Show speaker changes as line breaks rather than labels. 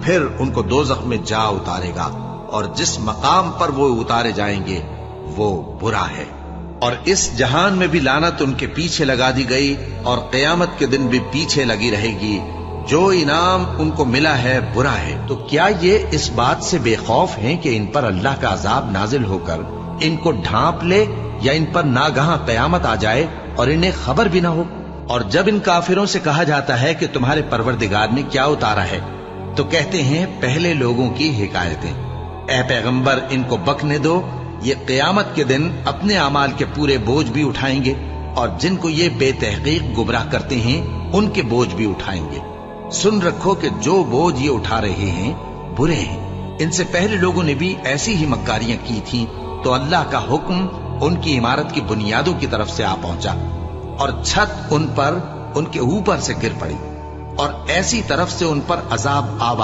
फिर उनको दोज़ख में जा उतारेगा, और जिस मकाम पर वो उतारे जाएंगे वो बुरा है। और इस जहान में भी लानत उनके पीछे लगा दी गई, और क़यामत के दिन भी पीछे लगी रहेगी। जो इनाम उनको मिला है बुरा है। तो क्या ये इस बात से बेखौफ हैं कि इन पर अल्लाह का अजाब नाजिल होकर इनको ढांप ले, या इन पर नागहां क़यामत आ जाए और इन्हें खबर भी ना हो? और जब इन काफिरों से कहा जाता है कि तुम्हारे परवरदिगार ने क्या उतारा है, तो कहते हैं पहले लोगों की हिकायतें। ए पैगंबर, इनको बकने दो, ये क़यामत के दिन अपने अमाल के पूरे बोझ भी उठाएंगे, और जिनको ये बेतहकीक गुमराह करते हैं उनके बोझ भी उठाएंगे। सुन रखो कि जो बोझ ये उठा रहे हैं बुरे हैं। इनसे पहले लोगों ने भी ऐसी ही मक्कारियां की थीं, तो अल्लाह का हुक्म उनकी इमारत की बुनियादों की तरफ से आ पहुंचा, और छत उन पर उनके ऊपर से गिर पड़ी, और ऐसी तरफ से उन पर अजाब आवा